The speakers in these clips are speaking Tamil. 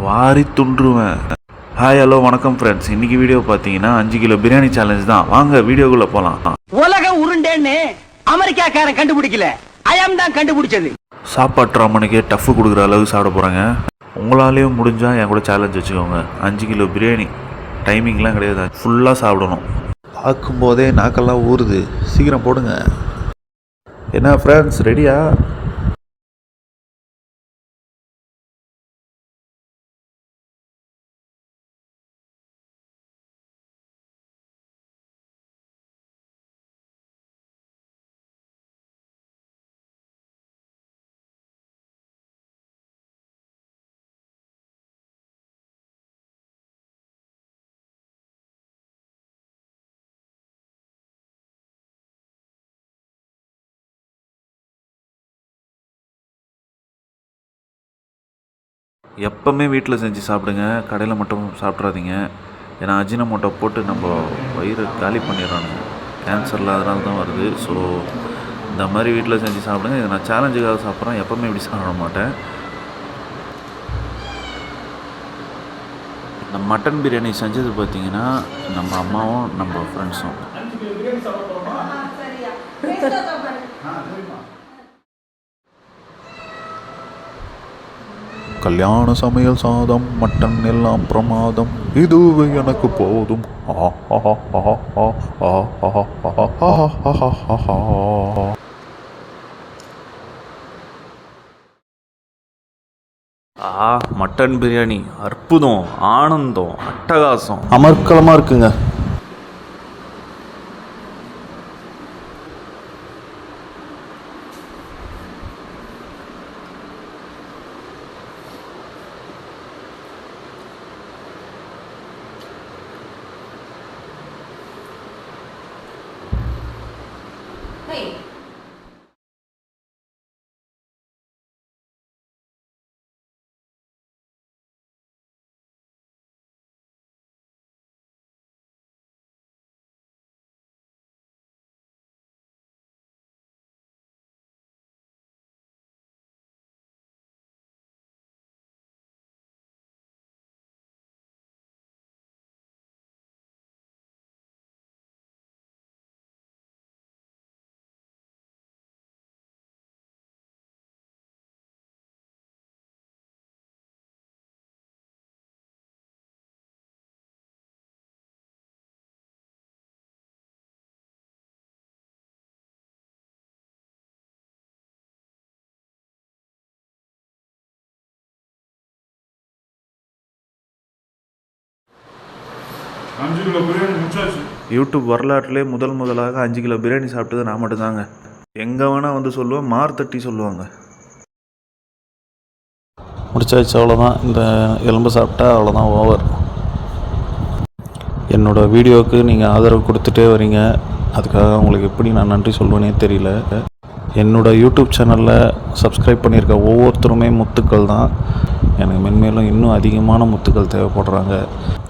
வாரி துண்டுருவேன். ஹாய் ஹலோ வணக்கம் ஃப்ரெண்ட்ஸ். இன்னைக்கு வீடியோ பார்த்தீங்கன்னா 5 கிலோ பிரியாணி சேலஞ்ச் தான். வாங்க வீடியோக்குள்ளே போகலாம். உலகம் உருண்டேன்னு அமெரிக்காக்காரன் கண்டுபிடிக்கல, ஐயம் தான் கண்டுபிடிச்சது. சாப்பாட்டு ராமனுக்கே டஃப் கொடுக்குற அளவுக்கு சாப்பிட போகிறாங்க. உங்களாலேயும் முடிஞ்சால் என் கூட சேலஞ்ச் வச்சுக்கோங்க. 5 கிலோ பிரியாணி டைமிங்லாம் கிடையாது, ஃபுல்லாக சாப்பிடணும். பார்க்கும்போதே நாக்கெல்லாம் ஊறுது. சீக்கிரம் போடுங்க. என்ன ஃப்ரெண்ட்ஸ், ரெடியா? எப்போவுமே வீட்டில் செஞ்சு சாப்பிடுங்க, கடையில் மட்டும் சாப்பிட்றாதீங்க. ஏன்னா அஜினமோட்டோ போட்டு நம்ம வயிறு காலி பண்ணிடுறானுங்க. கேன்சரில் அதனால தான் வருது. ஸோ இந்த மாதிரி வீட்டில் செஞ்சு சாப்பிடுங்க. இதை நான் சேலஞ்சுக்காக சாப்பிட்றேன், எப்போவுமே இப்படி சாப்பிட மாட்டேன். இந்த மட்டன் பிரியாணி செஞ்சது பார்த்திங்கன்னா நம்ம அம்மாவும் நம்ம ஃப்ரெண்ட்ஸும். கல்யாண சமையல் சாதம், மட்டன் எல்லாம் பிரமாதம், இதுவே எனக்கு போதும். மட்டன் பிரியாணி அற்புதம், ஆனந்தம், அட்டகாசம், அமர்க்கலமாக இருக்குங்க. யூடியூப் வரலாற்றிலே முதலாக 5 கிலோ பிரியாணி சாப்பிட்டது நான் மட்டும்தாங்க. எங்கே வேணால் வந்து சொல்லுவேன், மார்த்தட்டி சொல்லுவாங்க. முடிச்சாச்சு, அவ்வளோதான். இந்த எலும்பு சாப்பிட்டா அவ்வளோதான், ஓவர். என்னோடய வீடியோவுக்கு நீங்கள் ஆதரவு கொடுத்துட்டே வரீங்க. அதுக்காக உங்களுக்கு எப்படி நான் நன்றி சொல்லுவேனே தெரியல. என்னோடய யூடியூப் சேனலில் சப்ஸ்கிரைப் பண்ணியிருக்க ஒவ்வொருத்தருமே முத்துக்கள் தான். எனக்கு மென்மேலும் இன்னும் அதிகமான முத்துக்கள் தேவைப்படுறாங்க.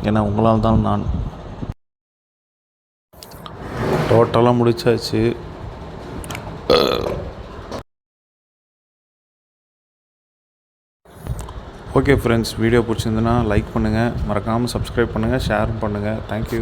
ஏன்னா உங்களால் தான் நான் டோட்டலாக முடிச்சாச்சு. ஓகே ஃப்ரெண்ட்ஸ், வீடியோ பிடிச்சிருந்துன்னா லைக் பண்ணுங்கள், மறக்காமல் சப்ஸ்கிரைப் பண்ணுங்கள், ஷேர் பண்ணுங்கள். தேங்க்யூ.